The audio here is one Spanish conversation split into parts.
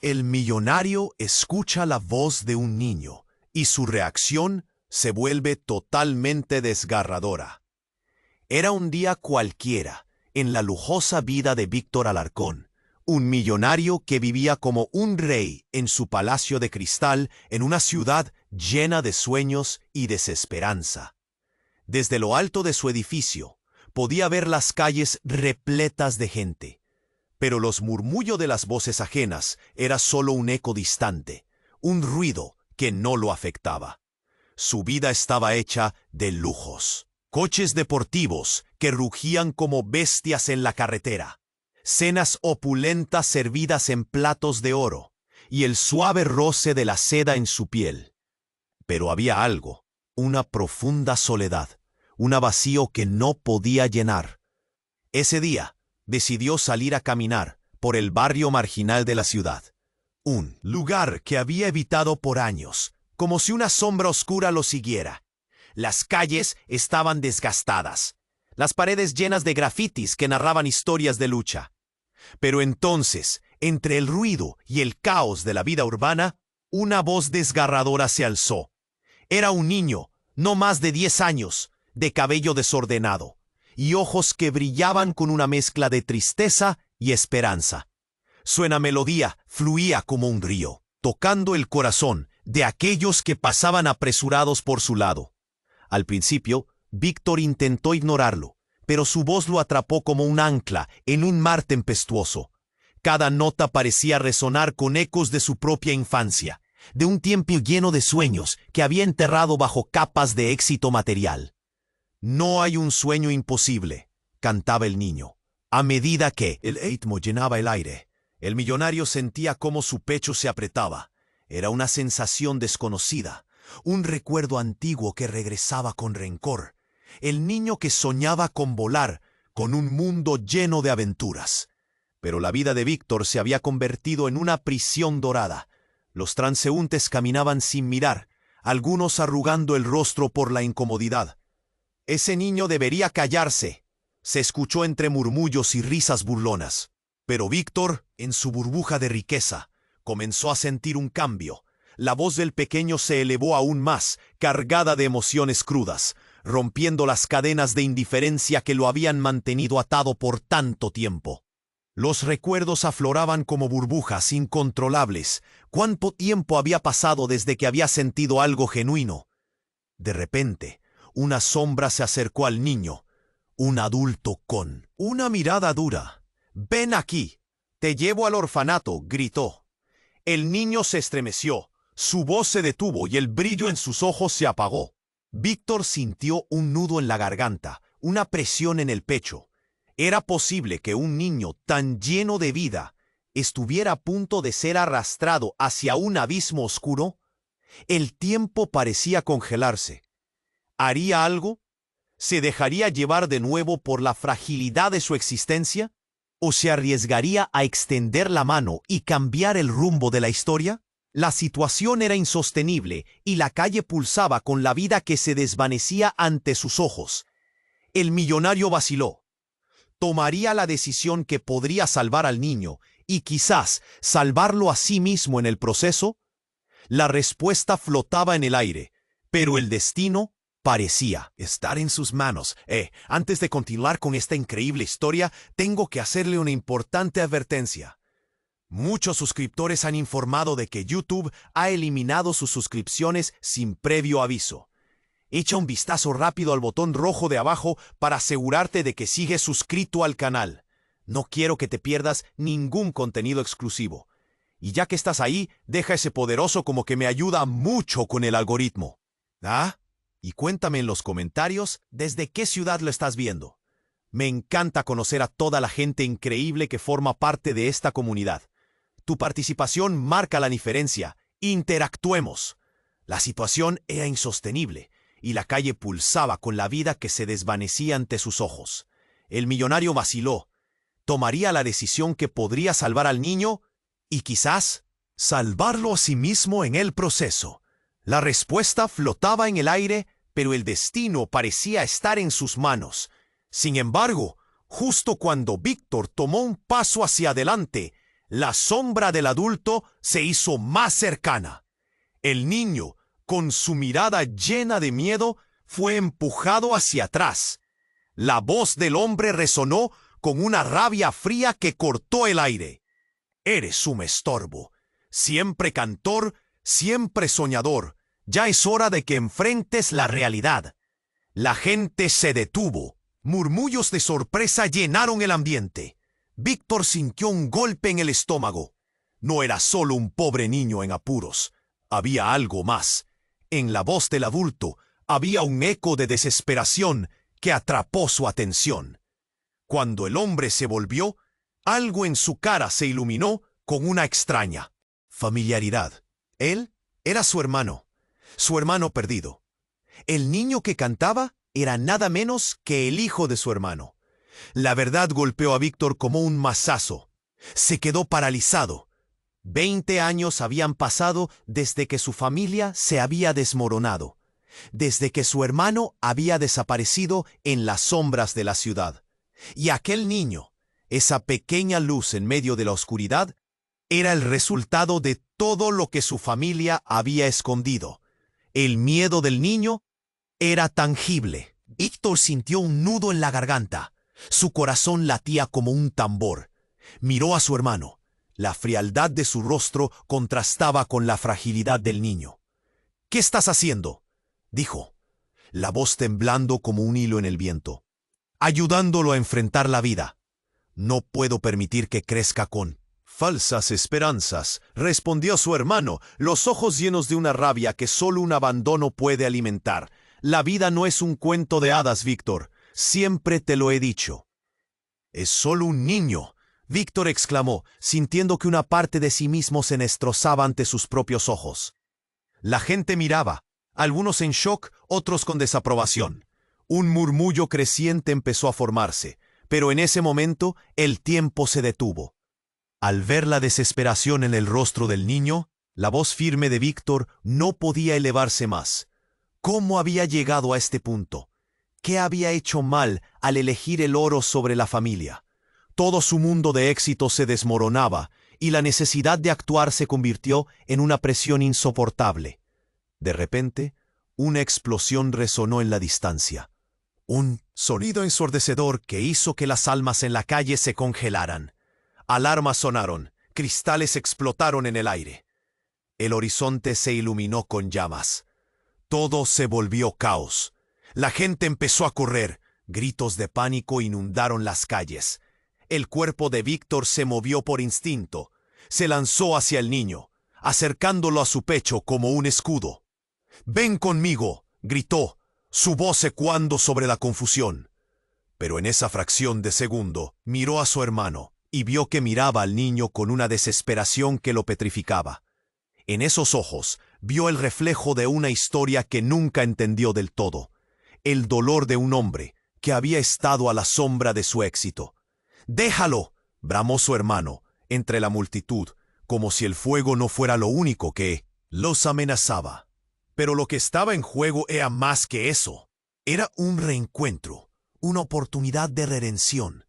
El millonario escucha la voz de un niño y su reacción se vuelve totalmente desgarradora. Era un día cualquiera en la lujosa vida de Víctor Alarcón, un millonario que vivía como un rey en su palacio de cristal en una ciudad llena de sueños y desesperanza. Desde lo alto de su edificio podía ver las calles repletas de gente, pero los murmullos de las voces ajenas era solo un eco distante, un ruido que no lo afectaba. Su vida estaba hecha de lujos, coches deportivos que rugían como bestias en la carretera, cenas opulentas servidas en platos de oro y el suave roce de la seda en su piel. Pero había algo, una profunda soledad, un vacío que no podía llenar. Ese día decidió salir a caminar por el barrio marginal de la ciudad, un lugar que había evitado por años, como si una sombra oscura lo siguiera. Las calles estaban desgastadas, las paredes llenas de grafitis que narraban historias de lucha. Pero entonces, entre el ruido y el caos de la vida urbana, una voz desgarradora se alzó. Era un niño, no más de 10 años, de cabello desordenado, y ojos que brillaban con una mezcla de tristeza y esperanza. Su melodía fluía como un río, tocando el corazón de aquellos que pasaban apresurados por su lado. Al principio, Víctor intentó ignorarlo, pero su voz lo atrapó como un ancla en un mar tempestuoso. Cada nota parecía resonar con ecos de su propia infancia, de un tiempo lleno de sueños que había enterrado bajo capas de éxito material. «No hay un sueño imposible», cantaba el niño. A medida que el ritmo llenaba el aire, el millonario sentía cómo su pecho se apretaba. Era una sensación desconocida, un recuerdo antiguo que regresaba con rencor. El niño que soñaba con volar, con un mundo lleno de aventuras. Pero la vida de Víctor se había convertido en una prisión dorada. Los transeúntes caminaban sin mirar, algunos arrugando el rostro por la incomodidad. «Ese niño debería callarse», se escuchó entre murmullos y risas burlonas. Pero Víctor, en su burbuja de riqueza, comenzó a sentir un cambio. La voz del pequeño se elevó aún más, cargada de emociones crudas, rompiendo las cadenas de indiferencia que lo habían mantenido atado por tanto tiempo. Los recuerdos afloraban como burbujas incontrolables. ¿Cuánto tiempo había pasado desde que había sentido algo genuino? De repente, una sombra se acercó al niño, un adulto con una mirada dura. «Ven aquí, te llevo al orfanato», gritó. El niño se estremeció, su voz se detuvo y el brillo en sus ojos se apagó. Víctor sintió un nudo en la garganta, una presión en el pecho. ¿Era posible que un niño tan lleno de vida estuviera a punto de ser arrastrado hacia un abismo oscuro? El tiempo parecía congelarse. ¿Haría algo? ¿Se dejaría llevar de nuevo por la fragilidad de su existencia? ¿O se arriesgaría a extender la mano y cambiar el rumbo de la historia? La situación era insostenible y la calle pulsaba con la vida que se desvanecía ante sus ojos. El millonario vaciló. ¿Tomaría la decisión que podría salvar al niño y quizás salvarlo a sí mismo en el proceso? La respuesta flotaba en el aire, pero el destino parecía estar en sus manos. Antes de continuar con esta increíble historia, tengo que hacerle una importante advertencia. Muchos suscriptores han informado de que YouTube ha eliminado sus suscripciones sin previo aviso. Echa un vistazo rápido al botón rojo de abajo para asegurarte de que sigues suscrito al canal. No quiero que te pierdas ningún contenido exclusivo. Y ya que estás ahí, deja ese poderoso como que me ayuda mucho con el algoritmo. Y cuéntame en los comentarios desde qué ciudad lo estás viendo. Me encanta conocer a toda la gente increíble que forma parte de esta comunidad. Tu participación marca la diferencia. Interactuemos. La situación era insostenible y la calle pulsaba con la vida que se desvanecía ante sus ojos. El millonario vaciló. ¿Tomaría la decisión que podría salvar al niño y quizás salvarlo a sí mismo en el proceso? La respuesta flotaba en el aire, pero el destino parecía estar en sus manos. Sin embargo, justo cuando Víctor tomó un paso hacia adelante, La sombra del adulto se hizo más cercana. El niño, con su mirada llena de miedo, fue empujado hacia atrás. La voz del hombre resonó con una rabia fría que cortó el aire. Eres un estorbo. Siempre cantor, siempre soñador. Ya es hora de que enfrentes la realidad. La gente se detuvo. Murmullos de sorpresa llenaron el ambiente. Víctor sintió un golpe en el estómago. No era solo un pobre niño en apuros. Había algo más. En la voz del adulto había un eco de desesperación que atrapó su atención. Cuando el hombre se volvió, algo en su cara se iluminó con una extraña familiaridad. Él era su hermano perdido. El niño que cantaba era nada menos que el hijo de su hermano. La verdad golpeó a Víctor como un mazazo. Se quedó paralizado. 20 años habían pasado desde que su familia se había desmoronado, desde que su hermano había desaparecido en las sombras de la ciudad. Y aquel niño, esa pequeña luz en medio de la oscuridad, era el resultado de todo lo que su familia había escondido. El miedo del niño era tangible. Víctor sintió un nudo en la garganta. Su corazón latía como un tambor. Miró a su hermano. La frialdad de su rostro contrastaba con la fragilidad del niño. «¿Qué estás haciendo?», dijo, la voz temblando como un hilo en el viento. «Ayudándolo a enfrentar la vida. No puedo permitir que crezca con falsas esperanzas», respondió su hermano, los ojos llenos de una rabia que solo un abandono puede alimentar. «La vida no es un cuento de hadas, Víctor. Siempre te lo he dicho». «Es solo un niño», Víctor exclamó, sintiendo que una parte de sí mismo se destrozaba ante sus propios ojos. La gente miraba, algunos en shock, otros con desaprobación. Un murmullo creciente empezó a formarse, pero en ese momento el tiempo se detuvo. Al ver la desesperación en el rostro del niño, la voz firme de Víctor no podía elevarse más. ¿Cómo había llegado a este punto? ¿Qué había hecho mal al elegir el oro sobre la familia? Todo su mundo de éxito se desmoronaba y la necesidad de actuar se convirtió en una presión insoportable. De repente, una explosión resonó en la distancia. Un sonido ensordecedor que hizo que las almas en la calle se congelaran. Alarmas sonaron, cristales explotaron en el aire. El horizonte se iluminó con llamas. Todo se volvió caos. La gente empezó a correr. Gritos de pánico inundaron las calles. El cuerpo de Víctor se movió por instinto. Se lanzó hacia el niño, acercándolo a su pecho como un escudo. «Ven conmigo», gritó, su voz ecoando sobre la confusión. Pero en esa fracción de segundo miró a su hermano y vio que miraba al niño con una desesperación que lo petrificaba. En esos ojos vio el reflejo de una historia que nunca entendió del todo. El dolor de un hombre que había estado a la sombra de su éxito. «Déjalo», bramó su hermano, entre la multitud, como si el fuego no fuera lo único que los amenazaba. Pero lo que estaba en juego era más que eso. Era un reencuentro, una oportunidad de redención.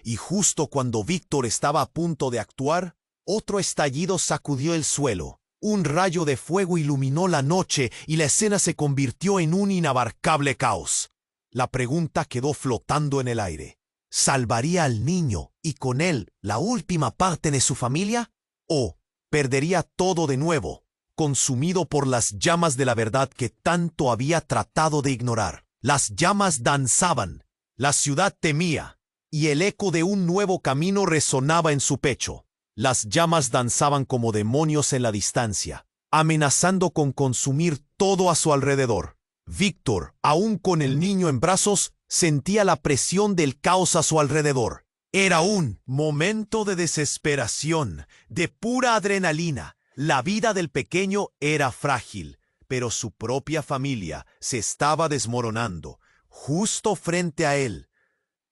Y justo cuando Víctor estaba a punto de actuar, otro estallido sacudió el suelo. Un rayo de fuego iluminó la noche y la escena se convirtió en un inabarcable caos. La pregunta quedó flotando en el aire. ¿Salvaría al niño y con él la última parte de su familia? ¿O perdería todo de nuevo, consumido por las llamas de la verdad que tanto había tratado de ignorar? Las llamas danzaban, la ciudad temía, y el eco de un nuevo camino resonaba en su pecho. Las llamas danzaban como demonios en la distancia, amenazando con consumir todo a su alrededor. Víctor, aún con el niño en brazos, sentía la presión del caos a su alrededor. Era un momento de desesperación, de pura adrenalina. La vida del pequeño era frágil, pero su propia familia se estaba desmoronando, justo frente a él.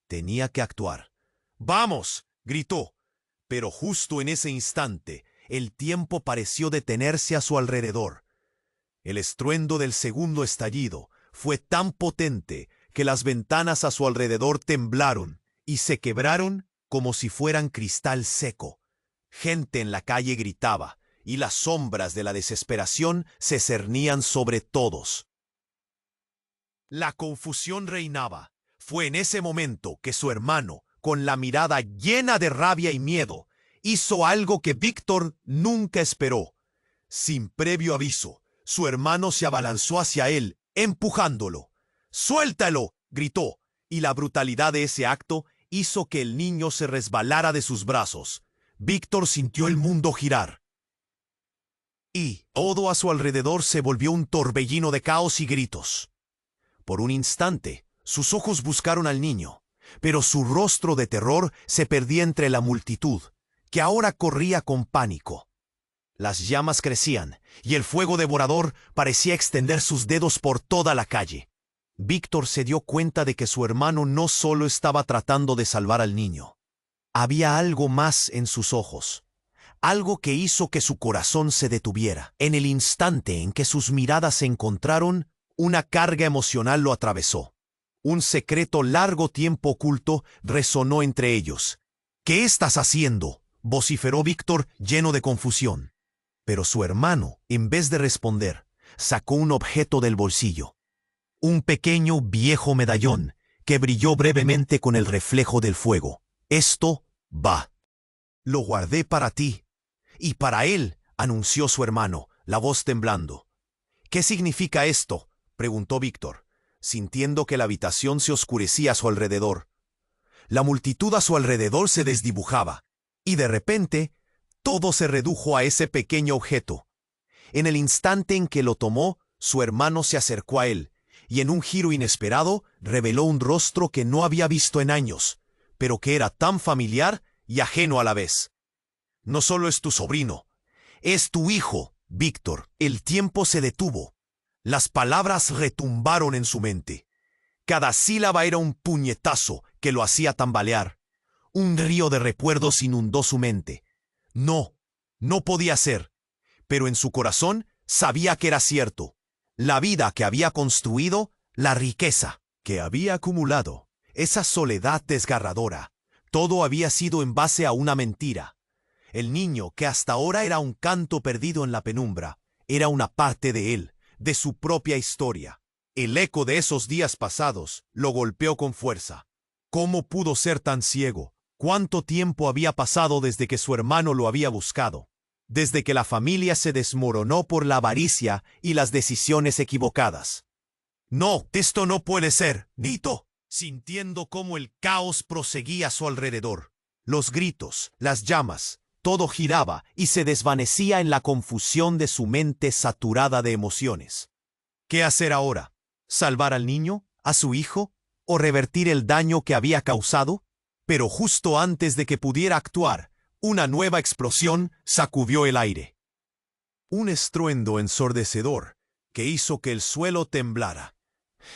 Tenía que actuar. «¡Vamos!», gritó. Pero justo en ese instante, el tiempo pareció detenerse a su alrededor. El estruendo del segundo estallido fue tan potente que las ventanas a su alrededor temblaron y se quebraron como si fueran cristal seco. Gente en la calle gritaba, y las sombras de la desesperación se cernían sobre todos. La confusión reinaba. Fue en ese momento que su hermano, con la mirada llena de rabia y miedo, hizo algo que Víctor nunca esperó. Sin previo aviso, su hermano se abalanzó hacia él, empujándolo. ¡Suéltalo!, gritó, y la brutalidad de ese acto hizo que el niño se resbalara de sus brazos. Víctor sintió el mundo girar. Y todo a su alrededor se volvió un torbellino de caos y gritos. Por un instante, sus ojos buscaron al niño, pero su rostro de terror se perdía entre la multitud, que ahora corría con pánico. Las llamas crecían, y el fuego devorador parecía extender sus dedos por toda la calle. Víctor se dio cuenta de que su hermano no solo estaba tratando de salvar al niño. Había algo más en sus ojos, algo que hizo que su corazón se detuviera. En el instante en que sus miradas se encontraron, una carga emocional lo atravesó. Un secreto largo tiempo oculto resonó entre ellos. «¿Qué estás haciendo?», vociferó Víctor lleno de confusión. Pero su hermano, en vez de responder, sacó un objeto del bolsillo. Un pequeño viejo medallón que brilló brevemente con el reflejo del fuego. «Esto va. Lo guardé para ti». «Y para él», anunció su hermano, la voz temblando. «¿Qué significa esto?», preguntó Víctor, sintiendo que la habitación se oscurecía a su alrededor. La multitud a su alrededor se desdibujaba, y de repente todo se redujo a ese pequeño objeto. En el instante en que lo tomó, su hermano se acercó a él, y en un giro inesperado reveló un rostro que no había visto en años, pero que era tan familiar y ajeno a la vez. «No solo es tu sobrino, es tu hijo, Víctor». El tiempo se detuvo. Las palabras retumbaron en su mente. Cada sílaba era un puñetazo que lo hacía tambalear. Un río de recuerdos inundó su mente. No, no podía ser, pero en su corazón sabía que era cierto. La vida que había construido, la riqueza que había acumulado, esa soledad desgarradora, todo había sido en base a una mentira. El niño, que hasta ahora era un canto perdido en la penumbra, era una parte de él, de su propia historia. El eco de esos días pasados lo golpeó con fuerza. ¿Cómo pudo ser tan ciego? ¿Cuánto tiempo había pasado desde que su hermano lo había buscado? Desde que la familia se desmoronó por la avaricia y las decisiones equivocadas. «No, esto no puede ser», gritó, sintiendo cómo el caos proseguía a su alrededor. Los gritos, las llamas, todo giraba y se desvanecía en la confusión de su mente saturada de emociones. ¿Qué hacer ahora? ¿Salvar al niño, a su hijo, o revertir el daño que había causado? Pero justo antes de que pudiera actuar, una nueva explosión sacudió el aire. Un estruendo ensordecedor que hizo que el suelo temblara.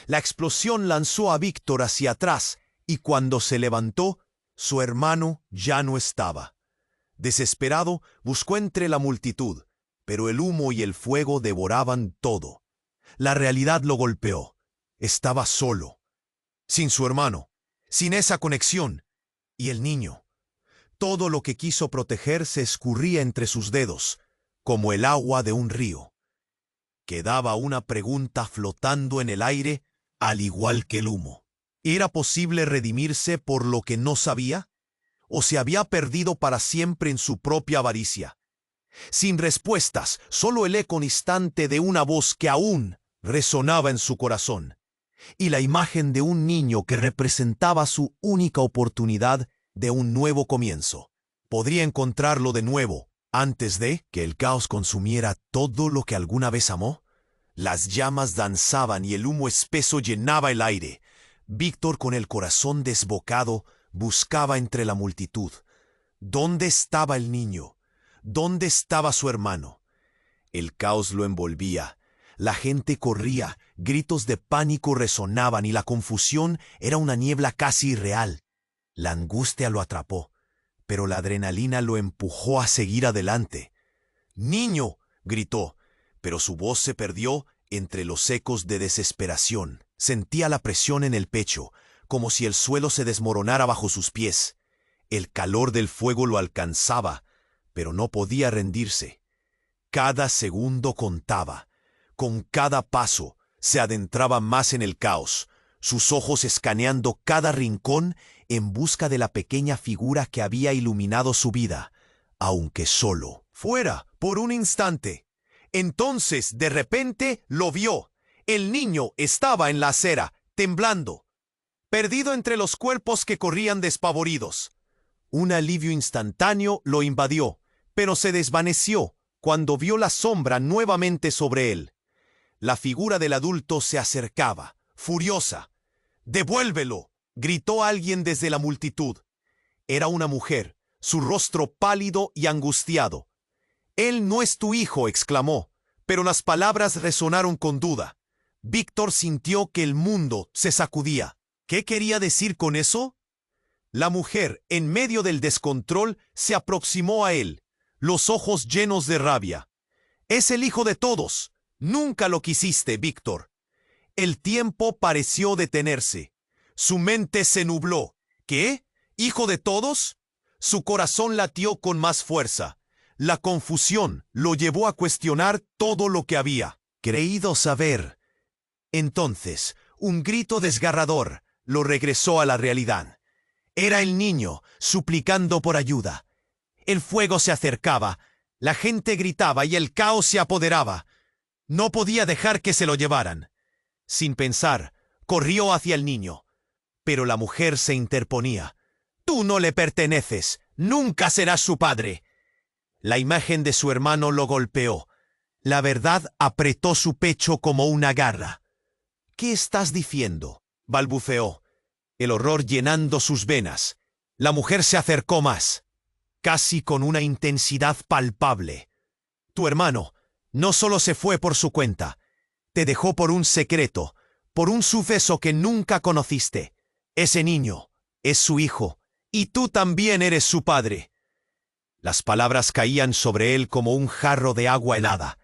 La explosión lanzó a Víctor hacia atrás y cuando se levantó, su hermano ya no estaba. Desesperado, buscó entre la multitud, pero el humo y el fuego devoraban todo. La realidad lo golpeó. Estaba solo, sin su hermano, sin esa conexión. Y el niño. Todo lo que quiso proteger se escurría entre sus dedos, como el agua de un río. Quedaba una pregunta flotando en el aire, al igual que el humo. ¿Era posible redimirse por lo que no sabía? ¿O se había perdido para siempre en su propia avaricia? Sin respuestas, solo el eco constante de una voz que aún resonaba en su corazón, y la imagen de un niño que representaba su única oportunidad de un nuevo comienzo. Podría encontrarlo de nuevo, antes de que el caos consumiera todo lo que alguna vez amó. Las llamas danzaban y el humo espeso llenaba el aire. Víctor, con el corazón desbocado, buscaba entre la multitud. ¿Dónde estaba el niño? ¿Dónde estaba su hermano? El caos lo envolvía. La gente corría, gritos de pánico resonaban y la confusión era una niebla casi irreal. La angustia lo atrapó, pero la adrenalina lo empujó a seguir adelante. «¡Niño!», gritó, pero su voz se perdió entre los ecos de desesperación. Sentía la presión en el pecho, como si el suelo se desmoronara bajo sus pies. El calor del fuego lo alcanzaba, pero no podía rendirse. Cada segundo contaba. Con cada paso se adentraba más en el caos, sus ojos escaneando cada rincón en busca de la pequeña figura que había iluminado su vida, aunque solo fuera por un instante. Entonces, de repente, lo vio. El niño estaba en la acera, temblando, perdido entre los cuerpos que corrían despavoridos. Un alivio instantáneo lo invadió, pero se desvaneció cuando vio la sombra nuevamente sobre él. La figura del adulto se acercaba, furiosa. «¡Devuélvelo!», gritó alguien desde la multitud. Era una mujer, su rostro pálido y angustiado. «Él no es tu hijo», exclamó, pero las palabras resonaron con duda. Víctor sintió que el mundo se sacudía. ¿Qué quería decir con eso? La mujer, en medio del descontrol, se aproximó a él, los ojos llenos de rabia. «Es el hijo de todos. Nunca lo quisiste, Víctor». El tiempo pareció detenerse. Su mente se nubló. ¿Qué? ¿Hijo de todos? Su corazón latió con más fuerza. La confusión lo llevó a cuestionar todo lo que había creído saber. Entonces, un grito desgarrador lo regresó a la realidad. Era el niño, suplicando por ayuda. El fuego se acercaba, la gente gritaba y el caos se apoderaba. No podía dejar que se lo llevaran. Sin pensar, corrió hacia el niño. Pero la mujer se interponía. «Tú no le perteneces, nunca serás su padre». La imagen de su hermano lo golpeó. La verdad apretó su pecho como una garra. «¿Qué estás diciendo?», balbuceó, el horror llenando sus venas. La mujer se acercó más, casi con una intensidad palpable. «Tu hermano no solo se fue por su cuenta, te dejó por un secreto, por un suceso que nunca conociste. Ese niño es su hijo, y tú también eres su padre». Las palabras caían sobre él como un jarro de agua helada.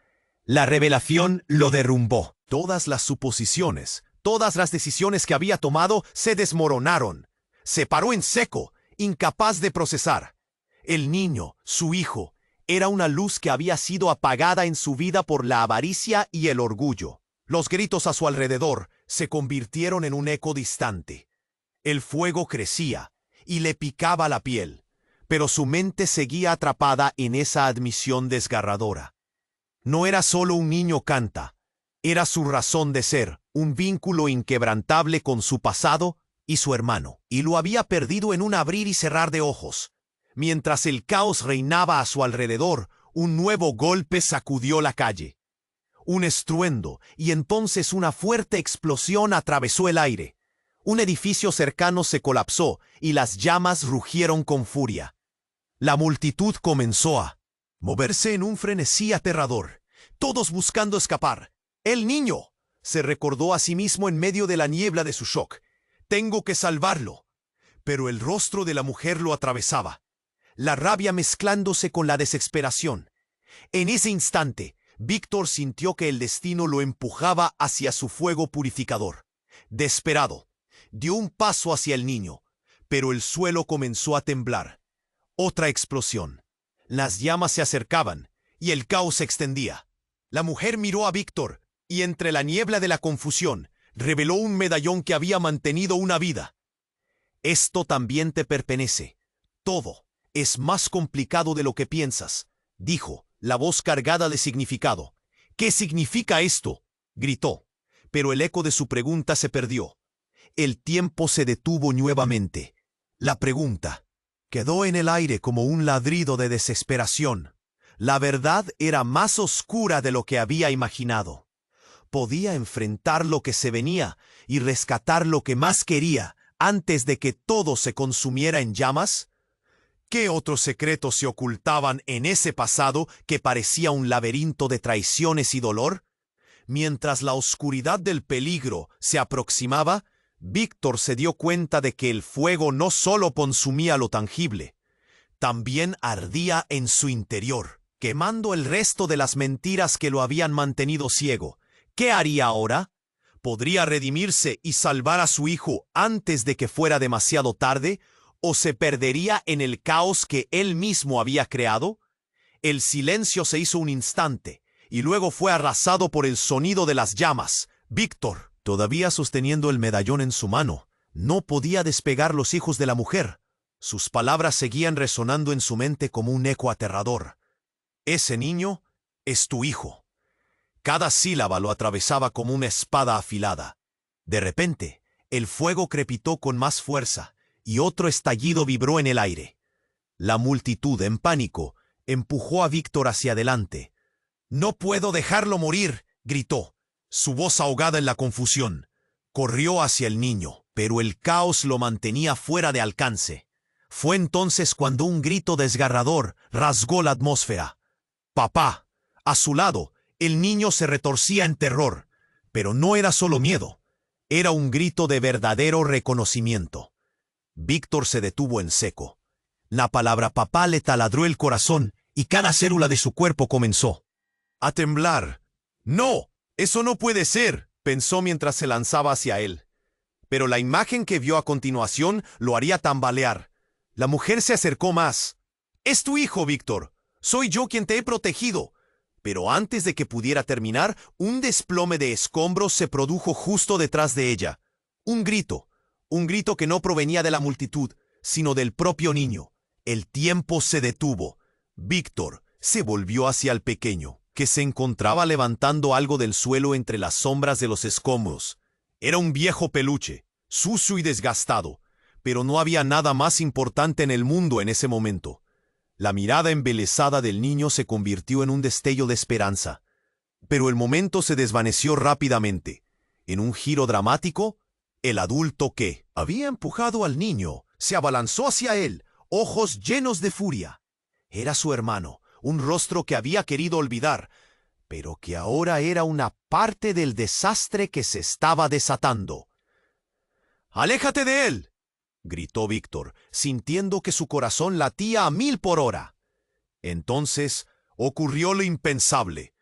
La revelación lo derrumbó. Todas las suposiciones, todas las decisiones que había tomado se desmoronaron. Se paró en seco, incapaz de procesar. El niño, su hijo, era una luz que había sido apagada en su vida por la avaricia y el orgullo. Los gritos a su alrededor se convirtieron en un eco distante. El fuego crecía y le picaba la piel, pero su mente seguía atrapada en esa admisión desgarradora. No era solo un niño canta, era su razón de ser, un vínculo inquebrantable con su pasado y su hermano, y lo había perdido en un abrir y cerrar de ojos. Mientras el caos reinaba a su alrededor, un nuevo golpe sacudió la calle. Un estruendo, y entonces una fuerte explosión atravesó el aire. Un edificio cercano se colapsó, y las llamas rugieron con furia. La multitud comenzó a moverse en un frenesí aterrador, todos buscando escapar. «El niño», se recordó a sí mismo en medio de la niebla de su shock. «Tengo que salvarlo». Pero el rostro de la mujer lo atravesaba, la rabia mezclándose con la desesperación. En ese instante, Víctor sintió que el destino lo empujaba hacia su fuego purificador. Desesperado, dio un paso hacia el niño, pero el suelo comenzó a temblar. Otra explosión. Las llamas se acercaban y el caos se extendía. La mujer miró a Víctor y entre la niebla de la confusión reveló un medallón que había mantenido una vida. «Esto también te pertenece. Todo es más complicado de lo que piensas», dijo, la voz cargada de significado. «¿Qué significa esto?», gritó, pero el eco de su pregunta se perdió. El tiempo se detuvo nuevamente. La pregunta quedó en el aire como un ladrido de desesperación. La verdad era más oscura de lo que había imaginado. ¿Podía enfrentar lo que se venía y rescatar lo que más quería antes de que todo se consumiera en llamas? ¿Qué otros secretos se ocultaban en ese pasado que parecía un laberinto de traiciones y dolor? Mientras la oscuridad del peligro se aproximaba, Víctor se dio cuenta de que el fuego no solo consumía lo tangible, también ardía en su interior, quemando el resto de las mentiras que lo habían mantenido ciego. ¿Qué haría ahora? ¿Podría redimirse y salvar a su hijo antes de que fuera demasiado tarde? ¿O se perdería en el caos que él mismo había creado? El silencio se hizo un instante, y luego fue arrasado por el sonido de las llamas. Víctor, todavía sosteniendo el medallón en su mano, no podía despegar los ojos de la mujer. Sus palabras seguían resonando en su mente como un eco aterrador. Ese niño es tu hijo. Cada sílaba lo atravesaba como una espada afilada. De repente, el fuego crepitó con más fuerza, y otro estallido vibró en el aire. La multitud, en pánico, empujó a Víctor hacia adelante. «No puedo dejarlo morir», gritó, su voz ahogada en la confusión. Corrió hacia el niño, pero el caos lo mantenía fuera de alcance. Fue entonces cuando un grito desgarrador rasgó la atmósfera. «¡Papá!». A su lado, el niño se retorcía en terror, pero no era solo miedo. Era un grito de verdadero reconocimiento. Víctor se detuvo en seco. La palabra papá le taladró el corazón y cada célula de su cuerpo comenzó a temblar. «No, eso no puede ser», pensó mientras se lanzaba hacia él. Pero la imagen que vio a continuación lo haría tambalear. La mujer se acercó más. «Es tu hijo, Víctor. Soy yo quien te he protegido». Pero antes de que pudiera terminar, un desplome de escombros se produjo justo detrás de ella. Un grito que no provenía de la multitud, sino del propio niño. El tiempo se detuvo. Víctor se volvió hacia el pequeño, que se encontraba levantando algo del suelo entre las sombras de los escombros. Era un viejo peluche, sucio y desgastado, pero no había nada más importante en el mundo en ese momento. La mirada embelesada del niño se convirtió en un destello de esperanza. Pero el momento se desvaneció rápidamente. En un giro dramático, el adulto que había empujado al niño se abalanzó hacia él, ojos llenos de furia. Era su hermano, un rostro que había querido olvidar, pero que ahora era una parte del desastre que se estaba desatando. «¡Aléjate de él!», gritó Víctor, sintiendo que su corazón latía a 1000 por hora. Entonces ocurrió lo impensable.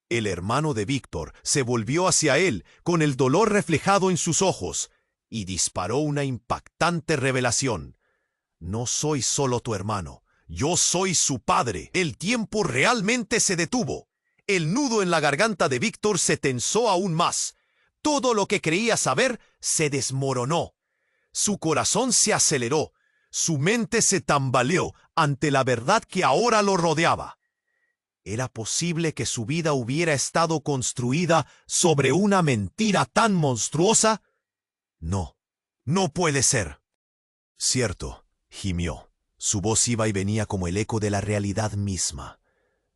El hermano de Víctor se volvió hacia él con el dolor reflejado en sus ojos y disparó una impactante revelación. «No soy solo tu hermano, yo soy su padre». El tiempo realmente se detuvo. El nudo en la garganta de Víctor se tensó aún más. Todo lo que creía saber se desmoronó. Su corazón se aceleró, su mente se tambaleó ante la verdad que ahora lo rodeaba. ¿Era posible que su vida hubiera estado construida sobre una mentira tan monstruosa? No, no puede ser. «Cierto», gimió. Su voz iba y venía como el eco de la realidad misma.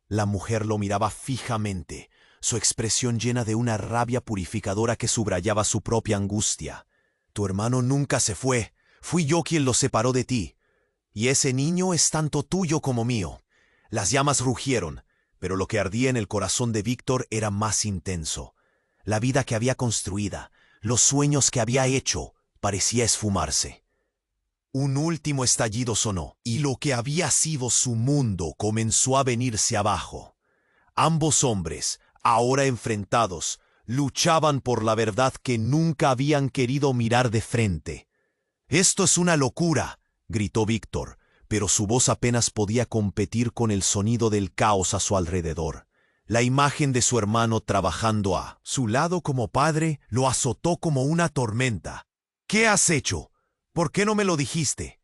La mujer lo miraba fijamente, su expresión llena de una rabia purificadora que subrayaba su propia angustia. «Tu hermano nunca se fue. Fui yo quien lo separó de ti. Y ese niño es tanto tuyo como mío». Las llamas rugieron, pero lo que ardía en el corazón de Víctor era más intenso. La vida que había construida, los sueños que había hecho, parecía esfumarse. Un último estallido sonó, y lo que había sido su mundo comenzó a venirse abajo. Ambos hombres, ahora enfrentados, luchaban por la verdad que nunca habían querido mirar de frente. «Esto es una locura», gritó Víctor, pero su voz apenas podía competir con el sonido del caos a su alrededor. La imagen de su hermano trabajando a su lado como padre lo azotó como una tormenta. «¿Qué has hecho? ¿Por qué no me lo dijiste?».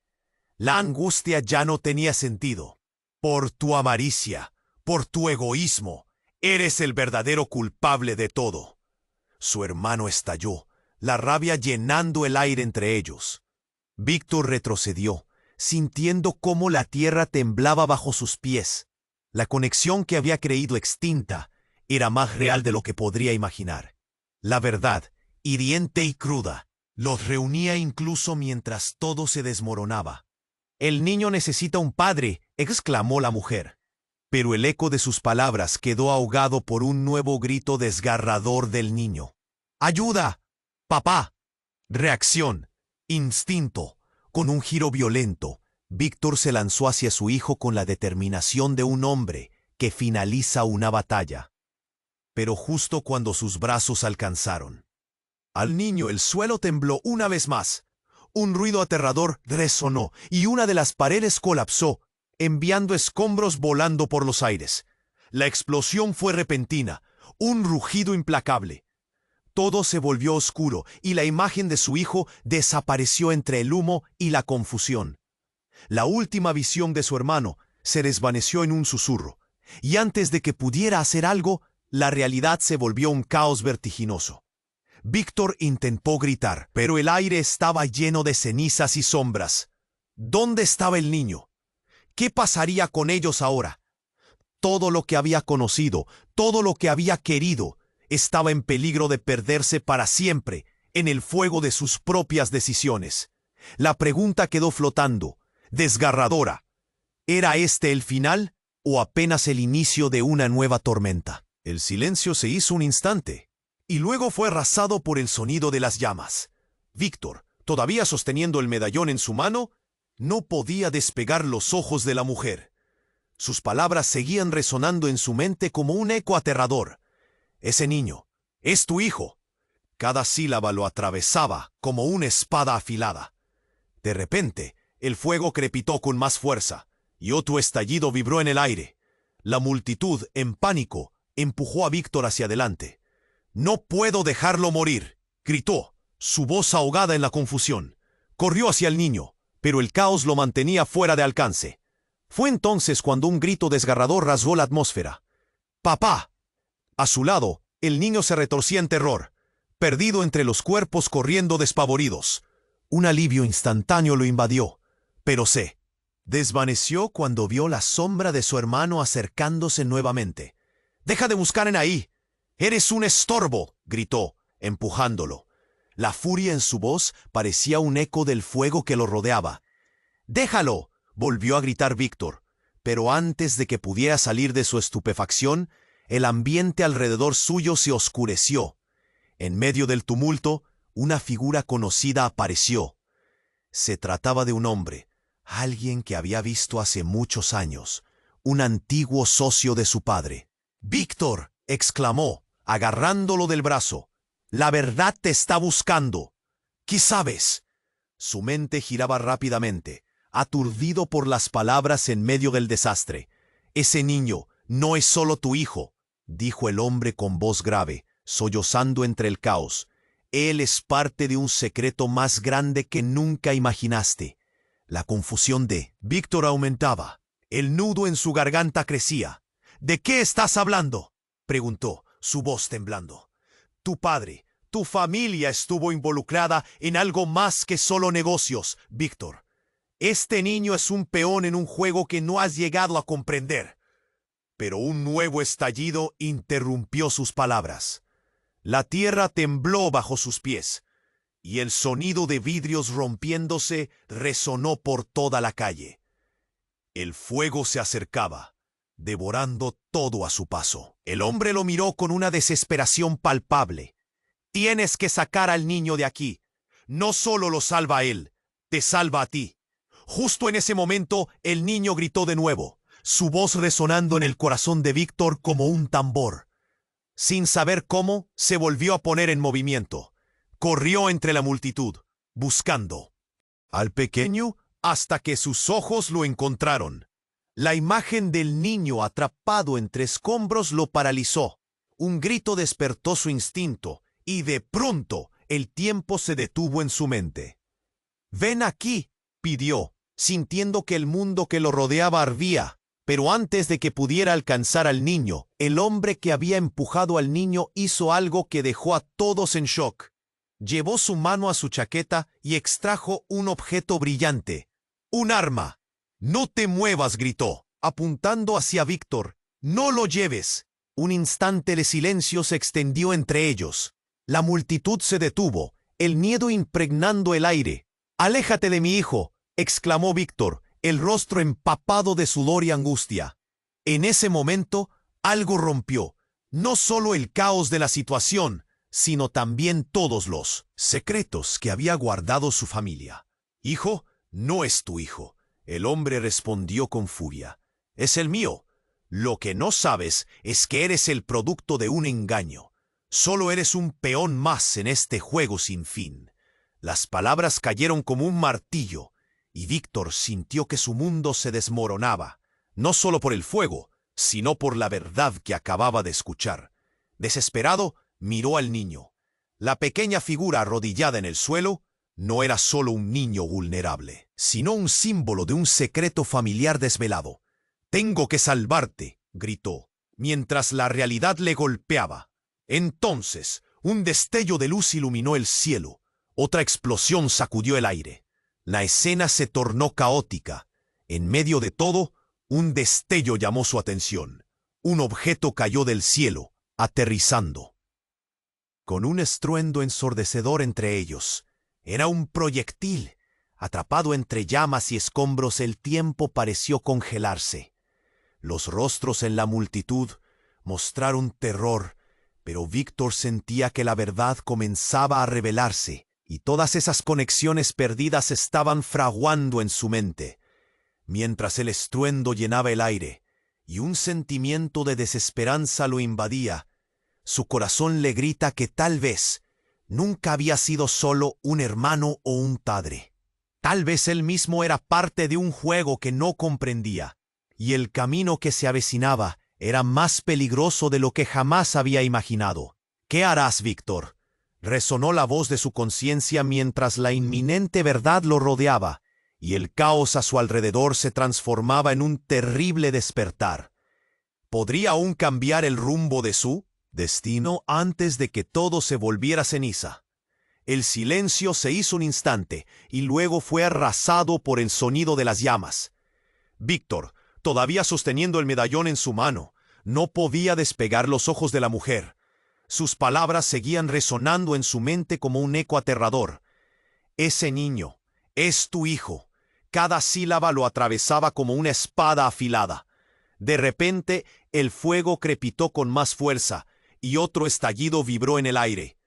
La angustia ya no tenía sentido. «Por tu avaricia, por tu egoísmo, eres el verdadero culpable de todo». Su hermano estalló, la rabia llenando el aire entre ellos. Víctor retrocedió, sintiendo cómo la tierra temblaba bajo sus pies. La conexión que había creído extinta era más real de lo que podría imaginar. La verdad, hiriente y cruda, los reunía incluso mientras todo se desmoronaba. «El niño necesita un padre», exclamó la mujer. Pero el eco de sus palabras quedó ahogado por un nuevo grito desgarrador del niño. «¡Ayuda! ¡Papá!». Reacción, instinto. Con un giro violento, Víctor se lanzó hacia su hijo con la determinación de un hombre que finaliza una batalla. Pero justo cuando sus brazos alcanzaron al niño, el suelo tembló una vez más. Un ruido aterrador resonó y una de las paredes colapsó. enviando escombros volando por los aires. La explosión fue repentina, un rugido implacable. Todo se volvió oscuro y la imagen de su hijo desapareció entre el humo y la confusión. La última visión de su hermano se desvaneció en un susurro, y antes de que pudiera hacer algo, la realidad se volvió un caos vertiginoso. Víctor intentó gritar, pero el aire estaba lleno de cenizas y sombras. ¿Dónde estaba el niño? ¿Qué pasaría con ellos ahora? Todo lo que había conocido, todo lo que había querido, estaba en peligro de perderse para siempre en el fuego de sus propias decisiones. La pregunta quedó flotando, desgarradora. ¿Era este el final o apenas el inicio de una nueva tormenta? El silencio se hizo un instante, y luego fue arrasado por el sonido de las llamas. Víctor, todavía sosteniendo el medallón en su mano, no podía despegar los ojos de la mujer. Sus palabras seguían resonando en su mente como un eco aterrador. Ese niño, es tu hijo. Cada sílaba lo atravesaba como una espada afilada. De repente, el fuego crepitó con más fuerza, y otro estallido vibró en el aire. La multitud, en pánico, empujó a Víctor hacia adelante. «No puedo dejarlo morir», gritó, su voz ahogada en la confusión. Corrió hacia el niño, pero el caos lo mantenía fuera de alcance. Fue entonces cuando un grito desgarrador rasgó la atmósfera. «¡Papá!». A su lado, el niño se retorcía en terror, perdido entre los cuerpos corriendo despavoridos. Un alivio instantáneo lo invadió, pero se desvaneció cuando vio la sombra de su hermano acercándose nuevamente. «¡Deja de buscar en ahí! ¡Eres un estorbo!», gritó, empujándolo. La furia en su voz parecía un eco del fuego que lo rodeaba. «¡Déjalo!», volvió a gritar Víctor, pero antes de que pudiera salir de su estupefacción, el ambiente alrededor suyo se oscureció. En medio del tumulto, una figura conocida apareció. Se trataba de un hombre, alguien que había visto hace muchos años, un antiguo socio de su padre. «¡Víctor!», exclamó, agarrándolo del brazo. «La verdad te está buscando. ¿Qué sabes?». Su mente giraba rápidamente, aturdido por las palabras en medio del desastre. «Ese niño no es solo tu hijo», dijo el hombre con voz grave, sollozando entre el caos. «Él es parte de un secreto más grande que nunca imaginaste». La confusión de Víctor aumentaba. El nudo en su garganta crecía. «¿De qué estás hablando?», preguntó, su voz temblando. «Tu padre, tu familia estuvo involucrada en algo más que solo negocios, Víctor. Este niño es un peón en un juego que no has llegado a comprender». Pero un nuevo estallido interrumpió sus palabras. La tierra tembló bajo sus pies, y el sonido de vidrios rompiéndose resonó por toda la calle. El fuego se acercaba, devorando todo a su paso. El hombre lo miró con una desesperación palpable. «Tienes que sacar al niño de aquí. No solo lo salva a él, te salva a ti». Justo en ese momento, el niño gritó de nuevo, su voz resonando en el corazón de Víctor como un tambor. Sin saber cómo, se volvió a poner en movimiento. Corrió entre la multitud, buscando al pequeño hasta que sus ojos lo encontraron. La imagen del niño atrapado entre escombros lo paralizó. Un grito despertó su instinto, y de pronto el tiempo se detuvo en su mente. «Ven aquí», pidió, sintiendo que el mundo que lo rodeaba ardía. Pero antes de que pudiera alcanzar al niño, el hombre que había empujado al niño hizo algo que dejó a todos en shock. Llevó su mano a su chaqueta y extrajo un objeto brillante. «¡Un arma!». «No te muevas», gritó, apuntando hacia Víctor. «No lo lleves». Un instante de silencio se extendió entre ellos. La multitud se detuvo, el miedo impregnando el aire. «¡Aléjate de mi hijo!», exclamó Víctor, el rostro empapado de sudor y angustia. En ese momento, algo rompió, no solo el caos de la situación, sino también todos los secretos que había guardado su familia. «Hijo, no es tu hijo», el hombre respondió con furia. «Es el mío. Lo que no sabes es que eres el producto de un engaño. Solo eres un peón más en este juego sin fin». Las palabras cayeron como un martillo, y Víctor sintió que su mundo se desmoronaba, no solo por el fuego, sino por la verdad que acababa de escuchar. Desesperado, miró al niño. La pequeña figura arrodillada en el suelo no era solo un niño vulnerable, sino un símbolo de un secreto familiar desvelado. «Tengo que salvarte», gritó, mientras la realidad le golpeaba. Entonces, un destello de luz iluminó el cielo. Otra explosión sacudió el aire. La escena se tornó caótica. En medio de todo, un destello llamó su atención. Un objeto cayó del cielo, aterrizando. Con un estruendo ensordecedor entre ellos. Era un proyectil. Atrapado entre llamas y escombros, el tiempo pareció congelarse. Los rostros en la multitud mostraron terror, pero Víctor sentía que la verdad comenzaba a revelarse, y todas esas conexiones perdidas estaban fraguando en su mente. Mientras el estruendo llenaba el aire, y un sentimiento de desesperanza lo invadía, su corazón le grita que tal vez nunca había sido solo un hermano o un padre. Tal vez él mismo era parte de un juego que no comprendía, y el camino que se avecinaba era más peligroso de lo que jamás había imaginado. «¿Qué harás, Víctor?», resonó la voz de su conciencia mientras la inminente verdad lo rodeaba, y el caos a su alrededor se transformaba en un terrible despertar. ¿Podría aún cambiar el rumbo de su destino antes de que todo se volviera ceniza? El silencio se hizo un instante, y luego fue arrasado por el sonido de las llamas. Víctor, todavía sosteniendo el medallón en su mano, no podía despegar los ojos de la mujer. Sus palabras seguían resonando en su mente como un eco aterrador. «Ese niño es tu hijo». Cada sílaba lo atravesaba como una espada afilada. De repente, el fuego crepitó con más fuerza, y otro estallido vibró en el aire.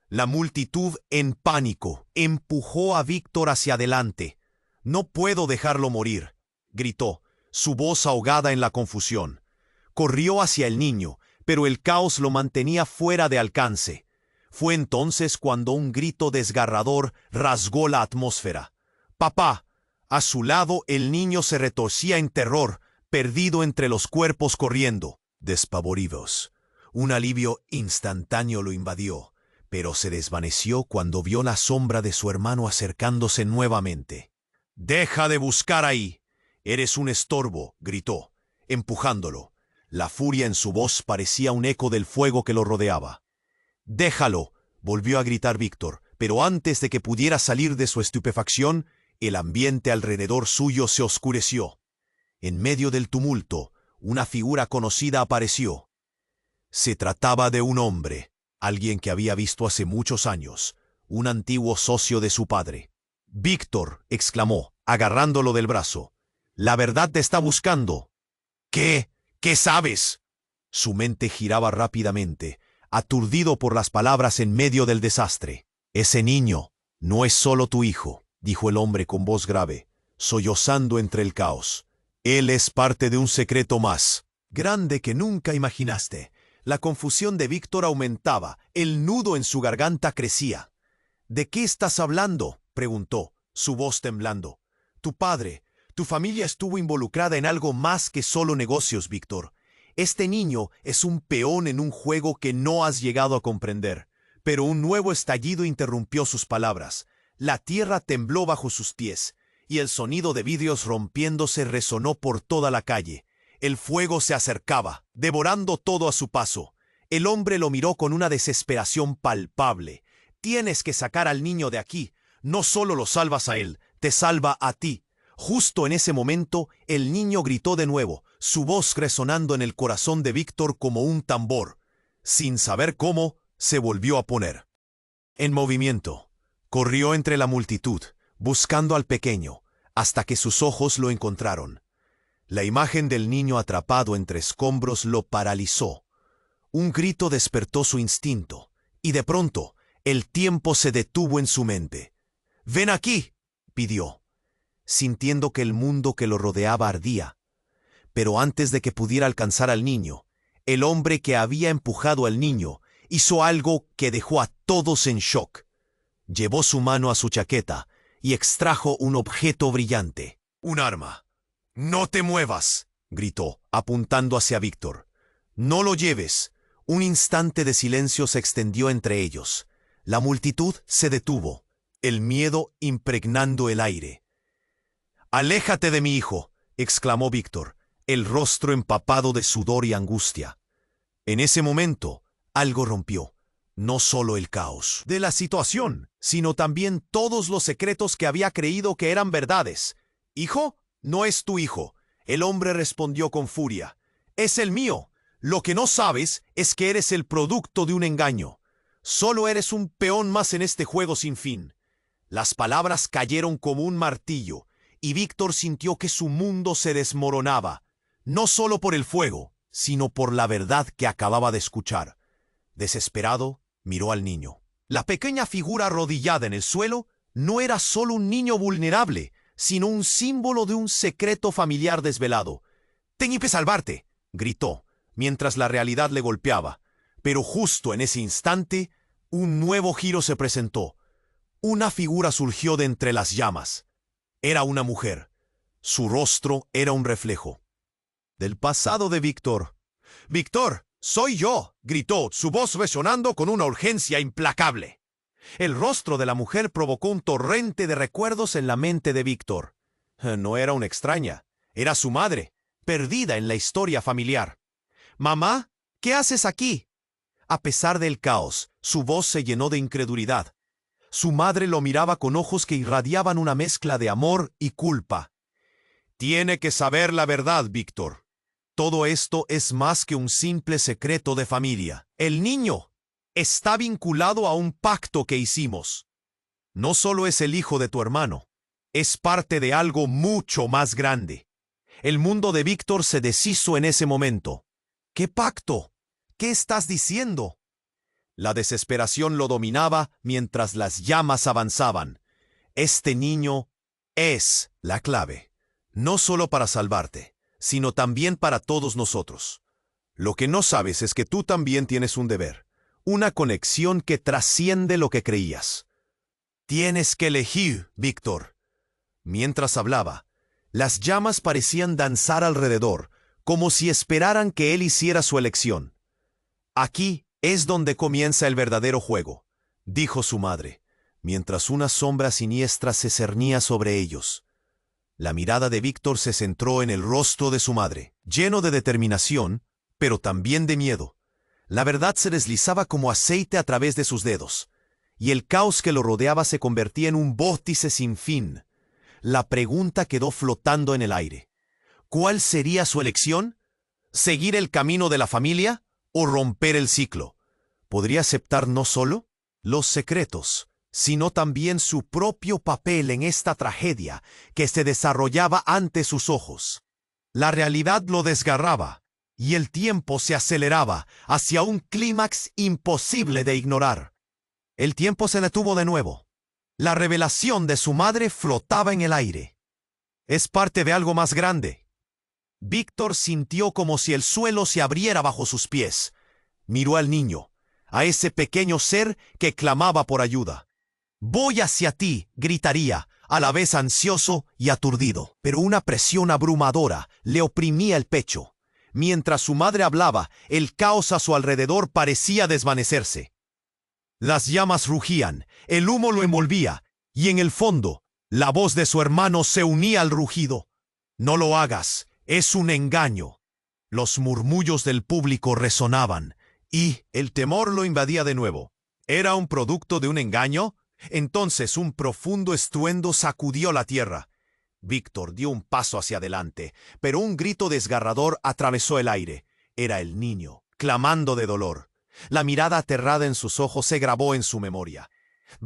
La multitud, en pánico, empujó a Víctor hacia adelante. «No puedo dejarlo morir», gritó, su voz ahogada en la confusión. Corrió hacia el niño, pero el caos lo mantenía fuera de alcance. Fue entonces cuando un grito desgarrador rasgó la atmósfera. «¡Papá!». A su lado el niño se retorcía en terror, perdido entre los cuerpos corriendo. Despavoridos, un alivio instantáneo lo invadió, pero se desvaneció cuando vio la sombra de su hermano acercándose nuevamente. «¡Deja de buscar ahí! Eres un estorbo», gritó, empujándolo. La furia en su voz parecía un eco del fuego que lo rodeaba. «Déjalo», volvió a gritar Víctor, pero antes de que pudiera salir de su estupefacción, el ambiente alrededor suyo se oscureció. En medio del tumulto, una figura conocida apareció. Se trataba de un hombre, alguien que había visto hace muchos años, un antiguo socio de su padre. «Víctor», exclamó, agarrándolo del brazo, «la verdad te está buscando». «¿Qué? ¿Qué sabes?». Su mente giraba rápidamente, aturdido por las palabras en medio del desastre. «Ese niño no es solo tu hijo», dijo el hombre con voz grave, sollozando entre el caos. «Él es parte de un secreto más grande que nunca imaginaste». La confusión de Víctor aumentaba, el nudo en su garganta crecía. «¿De qué estás hablando?», preguntó, su voz temblando. «Tu padre, tu familia estuvo involucrada en algo más que solo negocios, Víctor. Este niño es un peón en un juego que no has llegado a comprender». Pero un nuevo estallido interrumpió sus palabras. La tierra tembló bajo sus pies, y el sonido de vidrios rompiéndose resonó por toda la calle. El fuego se acercaba, devorando todo a su paso. El hombre lo miró con una desesperación palpable. «Tienes que sacar al niño de aquí. No solo lo salvas a él, te salva a ti». Justo en ese momento, el niño gritó de nuevo, su voz resonando en el corazón de Víctor como un tambor. Sin saber cómo, se volvió a poner en movimiento. Corrió entre la multitud, buscando al pequeño, hasta que sus ojos lo encontraron. La imagen del niño atrapado entre escombros lo paralizó. Un grito despertó su instinto, y de pronto, el tiempo se detuvo en su mente. «¡Ven aquí!», pidió, sintiendo que el mundo que lo rodeaba ardía. Pero antes de que pudiera alcanzar al niño, el hombre que había empujado al niño hizo algo que dejó a todos en shock. Llevó su mano a su chaqueta y extrajo un objeto brillante. «Un arma. No te muevas», gritó, apuntando hacia Víctor. «No lo lleves». Un instante de silencio se extendió entre ellos. La multitud se detuvo, el miedo impregnando el aire. «Aléjate de mi hijo», exclamó Víctor, el rostro empapado de sudor y angustia. En ese momento, algo rompió. No solo el caos de la situación, sino también todos los secretos que había creído que eran verdades. «¿Hijo? No es tu hijo», el hombre respondió con furia. «Es el mío. Lo que no sabes es que eres el producto de un engaño. Solo eres un peón más en este juego sin fin». Las palabras cayeron como un martillo, y Víctor sintió que su mundo se desmoronaba, no solo por el fuego, sino por la verdad que acababa de escuchar. Desesperado, miró al niño. La pequeña figura arrodillada en el suelo no era solo un niño vulnerable, sino un símbolo de un secreto familiar desvelado. «Tengo que salvarte», gritó, mientras la realidad le golpeaba. Pero justo en ese instante, un nuevo giro se presentó. Una figura surgió de entre las llamas. Era una mujer. Su rostro era un reflejo del pasado de Víctor. «¡Víctor, soy yo!», gritó, su voz resonando con una urgencia implacable. El rostro de la mujer provocó un torrente de recuerdos en la mente de Víctor. No era una extraña, era su madre, perdida en la historia familiar. «Mamá, ¿qué haces aquí?». A pesar del caos, su voz se llenó de incredulidad. Su madre lo miraba con ojos que irradiaban una mezcla de amor y culpa. «Tiene que saber la verdad, Víctor. Todo esto es más que un simple secreto de familia. El niño está vinculado a un pacto que hicimos. No solo es el hijo de tu hermano, es parte de algo mucho más grande». El mundo de Víctor se deshizo en ese momento. «¿Qué pacto? ¿Qué estás diciendo?». La desesperación lo dominaba mientras las llamas avanzaban. Este niño es la clave, no solo para salvarte, sino también para todos nosotros. Lo que no sabes es que tú también tienes un deber, una conexión que trasciende lo que creías. Tienes que elegir, Víctor. Mientras hablaba, las llamas parecían danzar alrededor, como si esperaran que él hiciera su elección. «Aquí es donde comienza el verdadero juego», dijo su madre, mientras una sombra siniestra se cernía sobre ellos. La mirada de Víctor se centró en el rostro de su madre, lleno de determinación, pero también de miedo. La verdad se deslizaba como aceite a través de sus dedos, y el caos que lo rodeaba se convertía en un vórtice sin fin. La pregunta quedó flotando en el aire. ¿Cuál sería su elección? ¿Seguir el camino de la familia o romper el ciclo? ¿Podría aceptar no solo los secretos, sino también su propio papel en esta tragedia que se desarrollaba ante sus ojos? La realidad lo desgarraba, y el tiempo se aceleraba hacia un clímax imposible de ignorar. El tiempo se detuvo de nuevo. La revelación de su madre flotaba en el aire. «Es parte de algo más grande». Víctor sintió como si el suelo se abriera bajo sus pies. Miró al niño, a ese pequeño ser que clamaba por ayuda. «Voy hacia ti», gritaría, a la vez ansioso y aturdido. Pero una presión abrumadora le oprimía el pecho. Mientras su madre hablaba, el caos a su alrededor parecía desvanecerse. Las llamas rugían, el humo lo envolvía, y en el fondo, la voz de su hermano se unía al rugido. «No lo hagas, es un engaño». Los murmullos del público resonaban, y el temor lo invadía de nuevo. ¿Era un producto de un engaño? Entonces un profundo estruendo sacudió la tierra. Víctor dio un paso hacia adelante, pero un grito desgarrador atravesó el aire. Era el niño, clamando de dolor. La mirada aterrada en sus ojos se grabó en su memoria.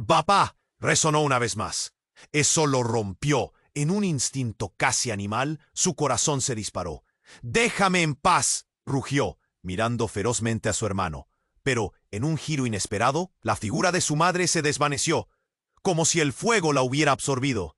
«¡Papá!», resonó una vez más. Eso lo rompió. En un instinto casi animal, su corazón se disparó. «¡Déjame en paz!», rugió, mirando ferozmente a su hermano. Pero, en un giro inesperado, la figura de su madre se desvaneció, como si el fuego la hubiera absorbido.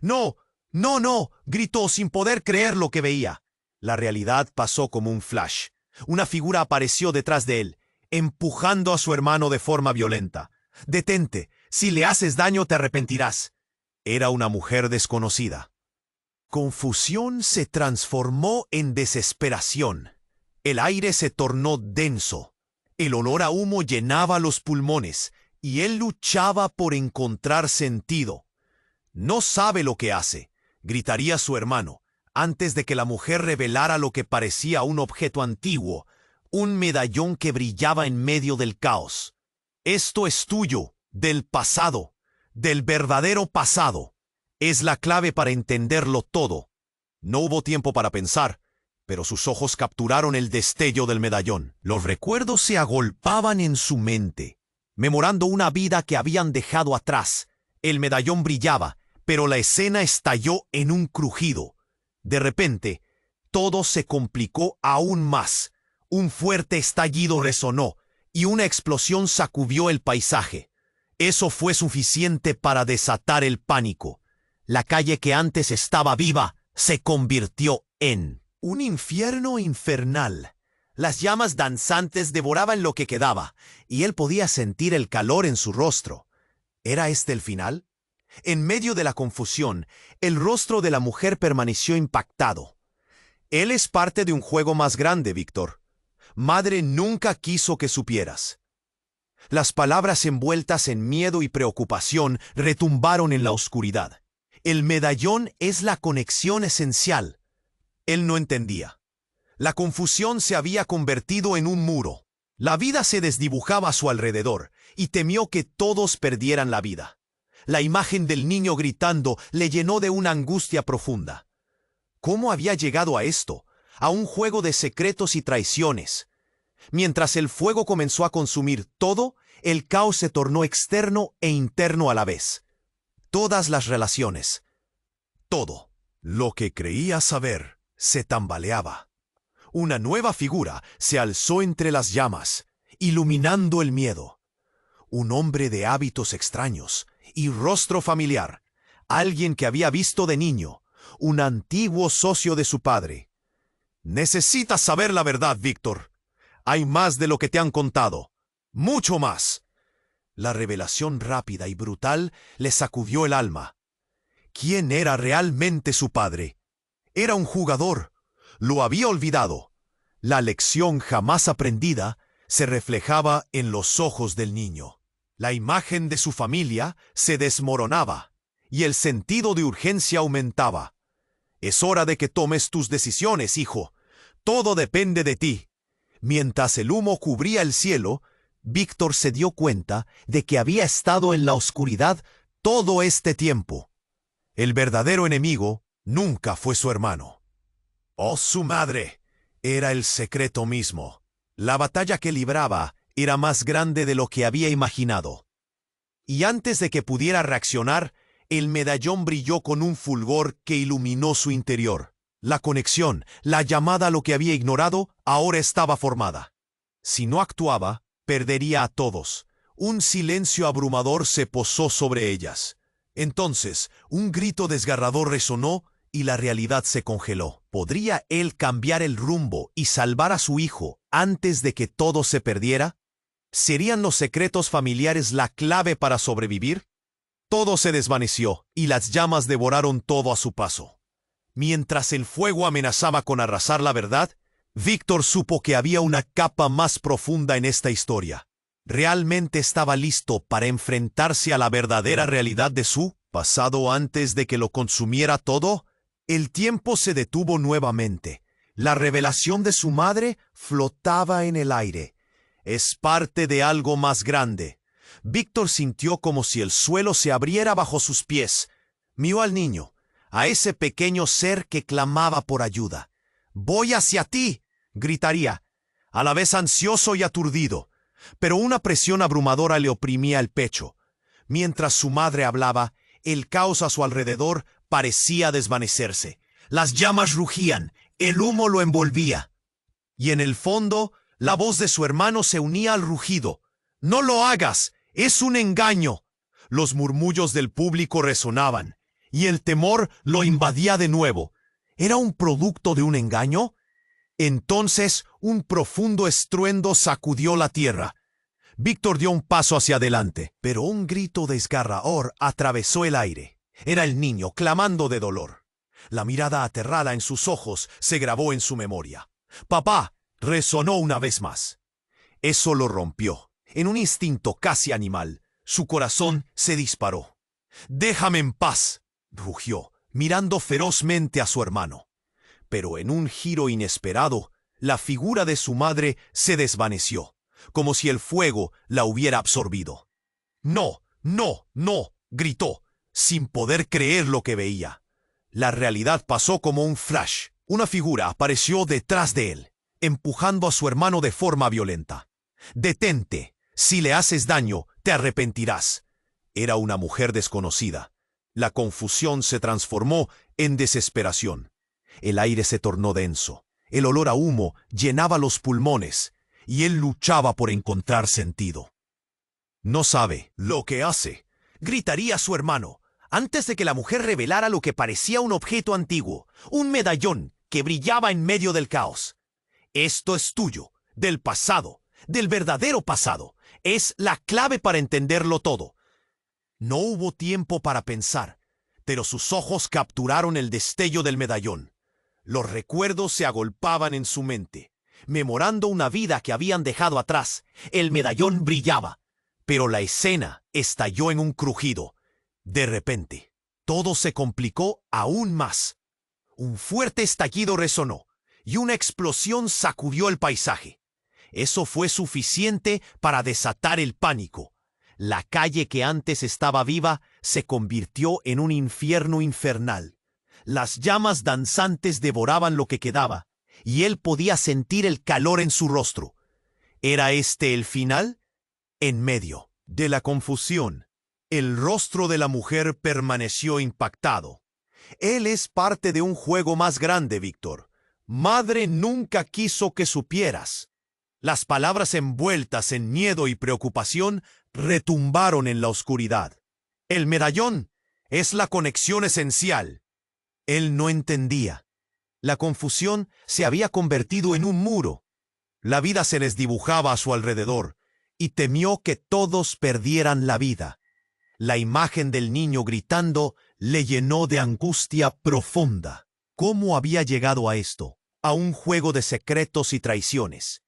«¡No! ¡No, no!», gritó sin poder creer lo que veía. La realidad pasó como un flash. Una figura apareció detrás de él, empujando a su hermano de forma violenta. «¡Detente! Si le haces daño te arrepentirás». Era una mujer desconocida. Confusión se transformó en desesperación. El aire se tornó denso. El olor a humo llenaba los pulmones, y él luchaba por encontrar sentido. «No sabe lo que hace», gritaría su hermano, antes de que la mujer revelara lo que parecía un objeto antiguo, un medallón que brillaba en medio del caos. «Esto es tuyo, del pasado, del verdadero pasado. Es la clave para entenderlo todo». No hubo tiempo para pensar, pero sus ojos capturaron el destello del medallón. Los recuerdos se agolpaban en su mente, memorando una vida que habían dejado atrás. El medallón brillaba, pero la escena estalló en un crujido. De repente, todo se complicó aún más. Un fuerte estallido resonó, y una explosión sacudió el paisaje. Eso fue suficiente para desatar el pánico. La calle que antes estaba viva se convirtió en un infierno infernal. Las llamas danzantes devoraban lo que quedaba, y él podía sentir el calor en su rostro. ¿Era este el final? En medio de la confusión, el rostro de la mujer permaneció impactado. «Él es parte de un juego más grande, Víctor. Madre nunca quiso que supieras». Las palabras envueltas en miedo y preocupación retumbaron en la oscuridad. El medallón es la conexión esencial. Él no entendía. La confusión se había convertido en un muro. La vida se desdibujaba a su alrededor, y temió que todos perdieran la vida. La imagen del niño gritando le llenó de una angustia profunda. ¿Cómo había llegado a esto? A un juego de secretos y traiciones. Mientras el fuego comenzó a consumir todo, el caos se tornó externo e interno a la vez. Todas las relaciones. Todo. Lo que creía saber se tambaleaba. Una nueva figura se alzó entre las llamas, iluminando el miedo. Un hombre de hábitos extraños y rostro familiar. Alguien que había visto de niño. Un antiguo socio de su padre. «Necesitas saber la verdad, Víctor. Hay más de lo que te han contado. Mucho más». La revelación rápida y brutal le sacudió el alma. ¿Quién era realmente su padre? Era un jugador. Lo había olvidado. La lección jamás aprendida se reflejaba en los ojos del niño. La imagen de su familia se desmoronaba, y el sentido de urgencia aumentaba. «Es hora de que tomes tus decisiones, hijo. Todo depende de ti». Mientras el humo cubría el cielo, Víctor se dio cuenta de que había estado en la oscuridad todo este tiempo. El verdadero enemigo nunca fue su hermano. ¡Oh, su madre! Era el secreto mismo. La batalla que libraba era más grande de lo que había imaginado. Y antes de que pudiera reaccionar, el medallón brilló con un fulgor que iluminó su interior. La conexión, la llamada a lo que había ignorado, ahora estaba formada. Si no actuaba, perdería a todos. Un silencio abrumador se posó sobre ellas. Entonces, un grito desgarrador resonó y la realidad se congeló. ¿Podría él cambiar el rumbo y salvar a su hijo antes de que todo se perdiera? ¿Serían los secretos familiares la clave para sobrevivir? Todo se desvaneció y las llamas devoraron todo a su paso. Mientras el fuego amenazaba con arrasar la verdad, Víctor supo que había una capa más profunda en esta historia. ¿Realmente estaba listo para enfrentarse a la verdadera realidad de su pasado antes de que lo consumiera todo? El tiempo se detuvo nuevamente. La revelación de su madre flotaba en el aire. Es parte de algo más grande. Víctor sintió como si el suelo se abriera bajo sus pies. Miró al niño, a ese pequeño ser que clamaba por ayuda. «Voy hacia ti», gritaría, a la vez ansioso y aturdido, pero una presión abrumadora le oprimía el pecho. Mientras su madre hablaba, el caos a su alrededor parecía desvanecerse. Las llamas rugían, el humo lo envolvía. Y en el fondo, la voz de su hermano se unía al rugido. «No lo hagas, es un engaño». Los murmullos del público resonaban, y el temor lo invadía de nuevo. ¿Era un producto de un engaño? Entonces, un profundo estruendo sacudió la tierra. Víctor dio un paso hacia adelante, pero un grito desgarrador atravesó el aire. Era el niño clamando de dolor. La mirada aterrada en sus ojos se grabó en su memoria. «¡Papá!», resonó una vez más. Eso lo rompió. En un instinto casi animal, su corazón se disparó. «¡Déjame en paz!», rugió, mirando ferozmente a su hermano. Pero en un giro inesperado, la figura de su madre se desvaneció, como si el fuego la hubiera absorbido. «¡No, no, no!», gritó, sin poder creer lo que veía. La realidad pasó como un flash. Una figura apareció detrás de él, empujando a su hermano de forma violenta. «¡Detente! Si le haces daño, te arrepentirás». Era una mujer desconocida. La confusión se transformó en desesperación. El aire se tornó denso. El olor a humo llenaba los pulmones, y él luchaba por encontrar sentido. «No sabe lo que hace», gritaría su hermano, antes de que la mujer revelara lo que parecía un objeto antiguo, un medallón que brillaba en medio del caos. «Esto es tuyo, del pasado, del verdadero pasado. Es la clave para entenderlo todo». No hubo tiempo para pensar, pero sus ojos capturaron el destello del medallón. Los recuerdos se agolpaban en su mente, memorando una vida que habían dejado atrás. El medallón brillaba, pero la escena estalló en un crujido. De repente, todo se complicó aún más. Un fuerte estallido resonó, y una explosión sacudió el paisaje. Eso fue suficiente para desatar el pánico. La calle que antes estaba viva se convirtió en un infierno infernal. Las llamas danzantes devoraban lo que quedaba, y él podía sentir el calor en su rostro. ¿Era este el final? En medio de la confusión, el rostro de la mujer permaneció impactado. «Él es parte de un juego más grande, Víctor. Madre nunca quiso que supieras». Las palabras envueltas en miedo y preocupación retumbaron en la oscuridad. «El medallón es la conexión esencial». Él no entendía. La confusión se había convertido en un muro. La vida se les dibujaba a su alrededor, y temió que todos perdieran la vida. La imagen del niño gritando le llenó de angustia profunda. ¿Cómo había llegado a esto? A un juego de secretos y traiciones.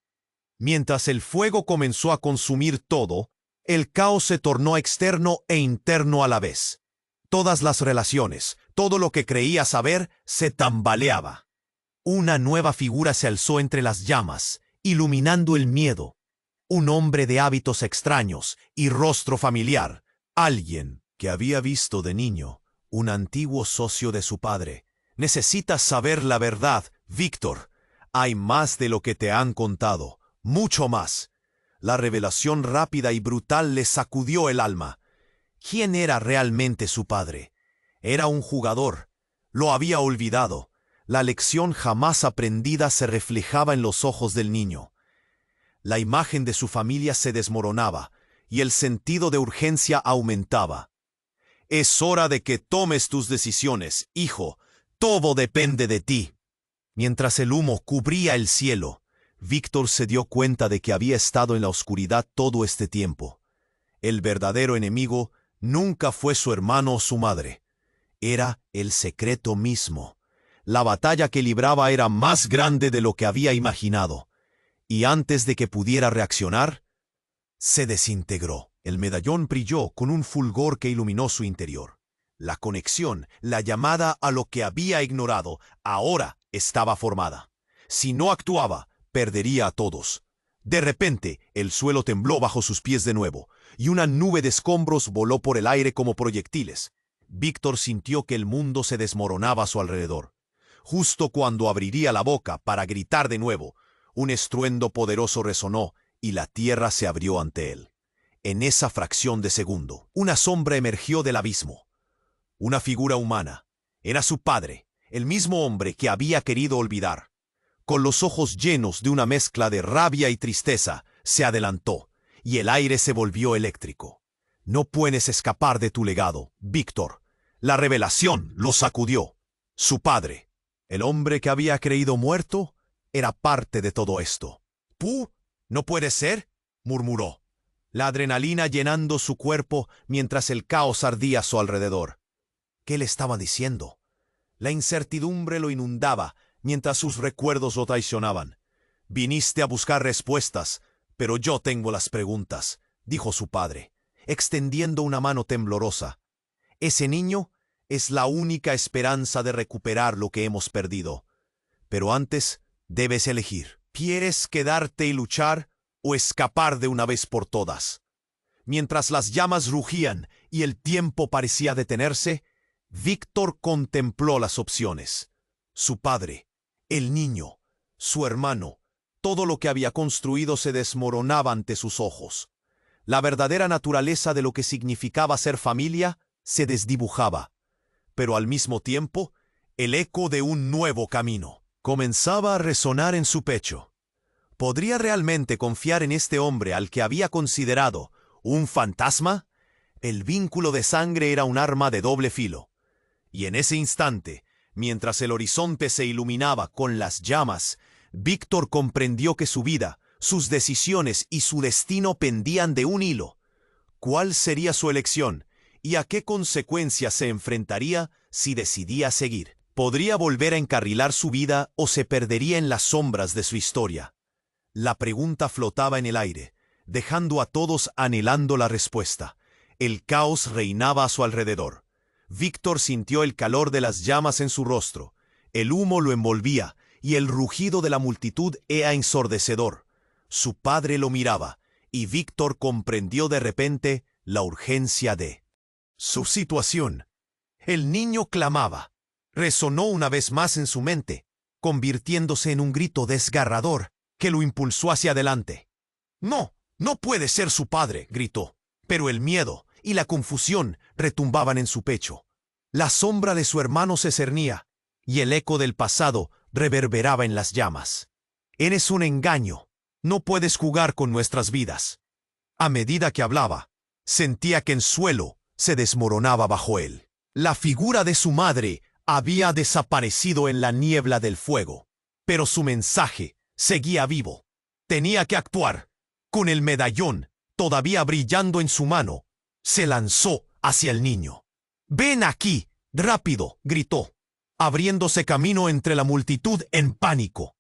Mientras el fuego comenzó a consumir todo, el caos se tornó externo e interno a la vez. Todas las relaciones, todo lo que creía saber, se tambaleaba. Una nueva figura se alzó entre las llamas, iluminando el miedo. Un hombre de hábitos extraños y rostro familiar. Alguien que había visto de niño, un antiguo socio de su padre. «Necesitas saber la verdad, Víctor. Hay más de lo que te han contado. Mucho más». La revelación rápida y brutal le sacudió el alma. ¿Quién era realmente su padre? Era un jugador. Lo había olvidado. La lección jamás aprendida se reflejaba en los ojos del niño. La imagen de su familia se desmoronaba, y el sentido de urgencia aumentaba. «Es hora de que tomes tus decisiones, hijo. Todo depende de ti». Mientras el humo cubría el cielo, Víctor se dio cuenta de que había estado en la oscuridad todo este tiempo. El verdadero enemigo nunca fue su hermano o su madre. Era el secreto mismo. La batalla que libraba era más grande de lo que había imaginado. Y antes de que pudiera reaccionar, se desintegró. El medallón brilló con un fulgor que iluminó su interior. La conexión, la llamada a lo que había ignorado, ahora estaba formada. Si no actuaba, perdería a todos. De repente, el suelo tembló bajo sus pies de nuevo, y una nube de escombros voló por el aire como proyectiles. Víctor sintió que el mundo se desmoronaba a su alrededor. Justo cuando abriría la boca para gritar de nuevo, un estruendo poderoso resonó, y la tierra se abrió ante él. En esa fracción de segundo, una sombra emergió del abismo. Una figura humana. Era su padre, el mismo hombre que había querido olvidar. Con los ojos llenos de una mezcla de rabia y tristeza, se adelantó, y el aire se volvió eléctrico. «No puedes escapar de tu legado, Víctor». La revelación lo sacudió. Su padre, el hombre que había creído muerto, era parte de todo esto. «¡Puh! ¿No puede ser?», murmuró, la adrenalina llenando su cuerpo mientras el caos ardía a su alrededor. ¿Qué le estaba diciendo? La incertidumbre lo inundaba mientras sus recuerdos lo traicionaban. Viniste a buscar respuestas, pero yo tengo las preguntas, dijo su padre, extendiendo una mano temblorosa. Ese niño es la única esperanza de recuperar lo que hemos perdido. Pero antes debes elegir. ¿Quieres quedarte y luchar o escapar de una vez por todas? Mientras las llamas rugían y el tiempo parecía detenerse, Víctor contempló las opciones. Su padre, el niño, su hermano, todo lo que había construido se desmoronaba ante sus ojos. La verdadera naturaleza de lo que significaba ser familia se desdibujaba, pero al mismo tiempo, el eco de un nuevo camino comenzaba a resonar en su pecho. ¿Podría realmente confiar en este hombre al que había considerado un fantasma? El vínculo de sangre era un arma de doble filo. Y en ese instante, mientras el horizonte se iluminaba con las llamas, Víctor comprendió que su vida, sus decisiones y su destino pendían de un hilo. ¿Cuál sería su elección y a qué consecuencias se enfrentaría si decidía seguir? ¿Podría volver a encarrilar su vida o se perdería en las sombras de su historia? La pregunta flotaba en el aire, dejando a todos anhelando la respuesta. El caos reinaba a su alrededor. Víctor sintió el calor de las llamas en su rostro. El humo lo envolvía y el rugido de la multitud era ensordecedor. Su padre lo miraba y Víctor comprendió de repente la urgencia de su situación. El niño clamaba. Resonó una vez más en su mente, convirtiéndose en un grito desgarrador que lo impulsó hacia adelante. «No, no puede ser su padre», gritó, pero el miedo y la confusión retumbaban en su pecho. La sombra de su hermano se cernía, y el eco del pasado reverberaba en las llamas. «Eres un engaño. No puedes jugar con nuestras vidas». A medida que hablaba, sentía que el suelo se desmoronaba bajo él. La figura de su madre había desaparecido en la niebla del fuego, pero su mensaje seguía vivo. Tenía que actuar. Con el medallón todavía brillando en su mano, se lanzó hacia el niño. «Ven aquí, rápido», gritó, abriéndose camino entre la multitud en pánico.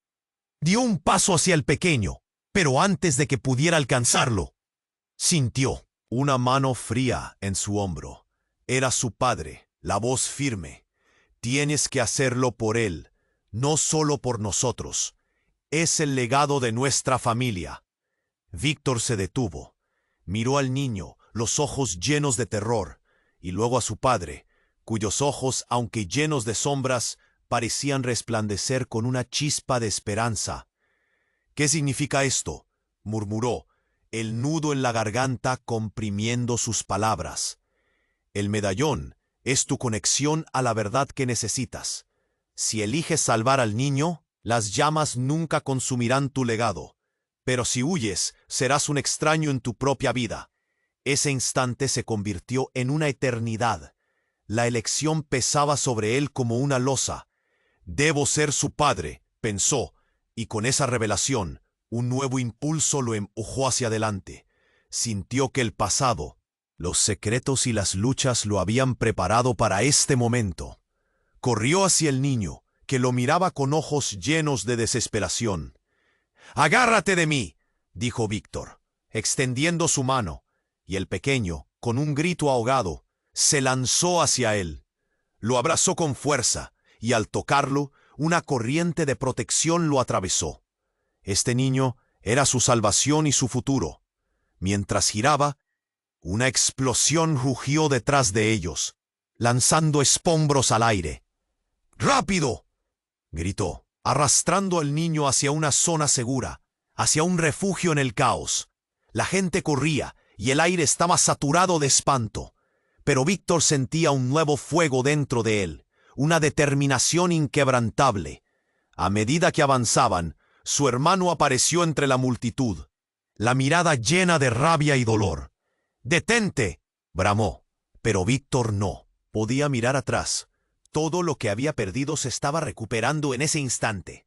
Dio un paso hacia el pequeño, pero antes de que pudiera alcanzarlo, sintió una mano fría en su hombro. Era su padre, la voz firme. «Tienes que hacerlo por él, no solo por nosotros. Es el legado de nuestra familia». Víctor se detuvo. Miró al niño, los ojos llenos de terror, y luego a su padre, cuyos ojos, aunque llenos de sombras, parecían resplandecer con una chispa de esperanza. «¿Qué significa esto?», murmuró, el nudo en la garganta comprimiendo sus palabras. «El medallón es tu conexión a la verdad que necesitas. Si eliges salvar al niño, las llamas nunca consumirán tu legado. Pero si huyes, serás un extraño en tu propia vida». Ese instante se convirtió en una eternidad. La elección pesaba sobre él como una losa. «Debo ser su padre», pensó, y con esa revelación, un nuevo impulso lo empujó hacia adelante. Sintió que el pasado, los secretos y las luchas lo habían preparado para este momento. Corrió hacia el niño, que lo miraba con ojos llenos de desesperación. «Agárrate de mí», dijo Víctor, extendiendo su mano, y el pequeño, con un grito ahogado, se lanzó hacia él. Lo abrazó con fuerza, y al tocarlo, una corriente de protección lo atravesó. Este niño era su salvación y su futuro. Mientras giraba, una explosión rugió detrás de ellos, lanzando escombros al aire. «¡Rápido!», gritó, arrastrando al niño hacia una zona segura, hacia un refugio en el caos. La gente corría y el aire estaba saturado de espanto, pero Víctor sentía un nuevo fuego dentro de él, una determinación inquebrantable. A medida que avanzaban, su hermano apareció entre la multitud, la mirada llena de rabia y dolor. «¡Detente!», bramó, pero Víctor no podía mirar atrás. Todo lo que había perdido se estaba recuperando en ese instante.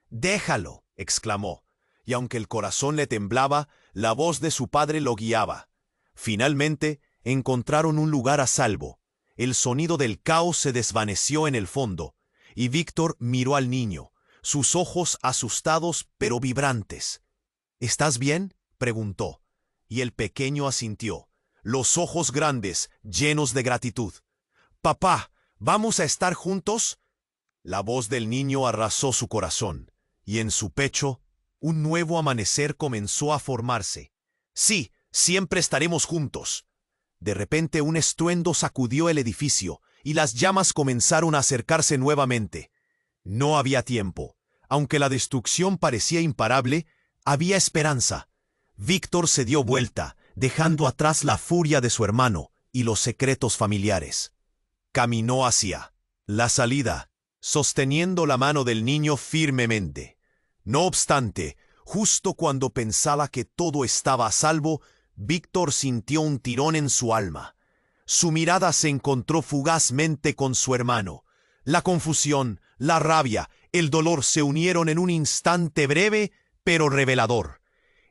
«Déjalo», exclamó, y aunque el corazón le temblaba, la voz de su padre lo guiaba. Finalmente encontraron un lugar a salvo. El sonido del caos se desvaneció en el fondo, y Víctor miró al niño, sus ojos asustados pero vibrantes. ¿Estás bien?, preguntó, y el pequeño asintió, los ojos grandes, llenos de gratitud. «Papá, ¿vamos a estar juntos?». La voz del niño arrasó su corazón, y en su pecho, un nuevo amanecer comenzó a formarse. «Sí, siempre estaremos juntos». De repente un estruendo sacudió el edificio, y las llamas comenzaron a acercarse nuevamente. No había tiempo. Aunque la destrucción parecía imparable, había esperanza. Víctor se dio vuelta, dejando atrás la furia de su hermano y los secretos familiares. Caminó hacia la salida, sosteniendo la mano del niño firmemente. No obstante, justo cuando pensaba que todo estaba a salvo, Víctor sintió un tirón en su alma. Su mirada se encontró fugazmente con su hermano. La confusión, la rabia, el dolor se unieron en un instante breve, pero revelador.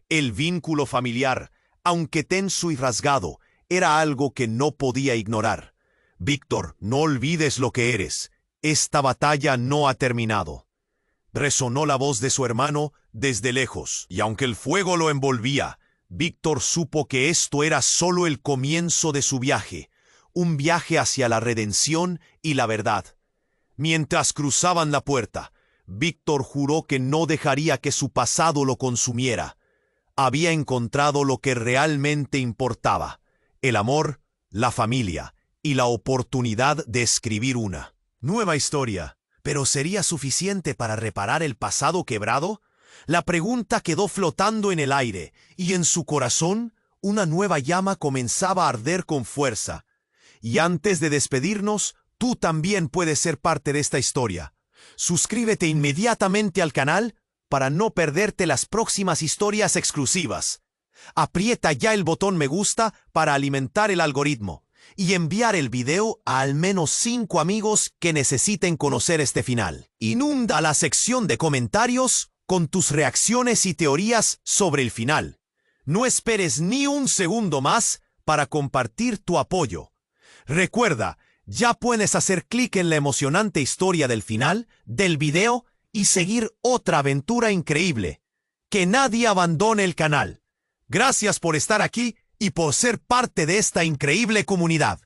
El vínculo familiar, aunque tenso y rasgado, era algo que no podía ignorar. «Víctor, no olvides lo que eres. Esta batalla no ha terminado». Resonó la voz de su hermano desde lejos, y aunque el fuego lo envolvía, Víctor supo que esto era solo el comienzo de su viaje, un viaje hacia la redención y la verdad. Mientras cruzaban la puerta, Víctor juró que no dejaría que su pasado lo consumiera. Había encontrado lo que realmente importaba: el amor, la familia y la oportunidad de escribir una nueva historia. ¿Pero sería suficiente para reparar el pasado quebrado? La pregunta quedó flotando en el aire, y en su corazón una nueva llama comenzaba a arder con fuerza. Y antes de despedirnos, tú también puedes ser parte de esta historia. Suscríbete inmediatamente al canal para no perderte las próximas historias exclusivas. Aprieta ya el botón me gusta para alimentar el algoritmo y enviar el video a al menos 5 amigos que necesiten conocer este final. Inunda la sección de comentarios con tus reacciones y teorías sobre el final. No esperes ni un segundo más para compartir tu apoyo. Recuerda, ya puedes hacer clic en la emocionante historia del final del video y seguir otra aventura increíble. Que nadie abandone el canal. Gracias por estar aquí y por ser parte de esta increíble comunidad.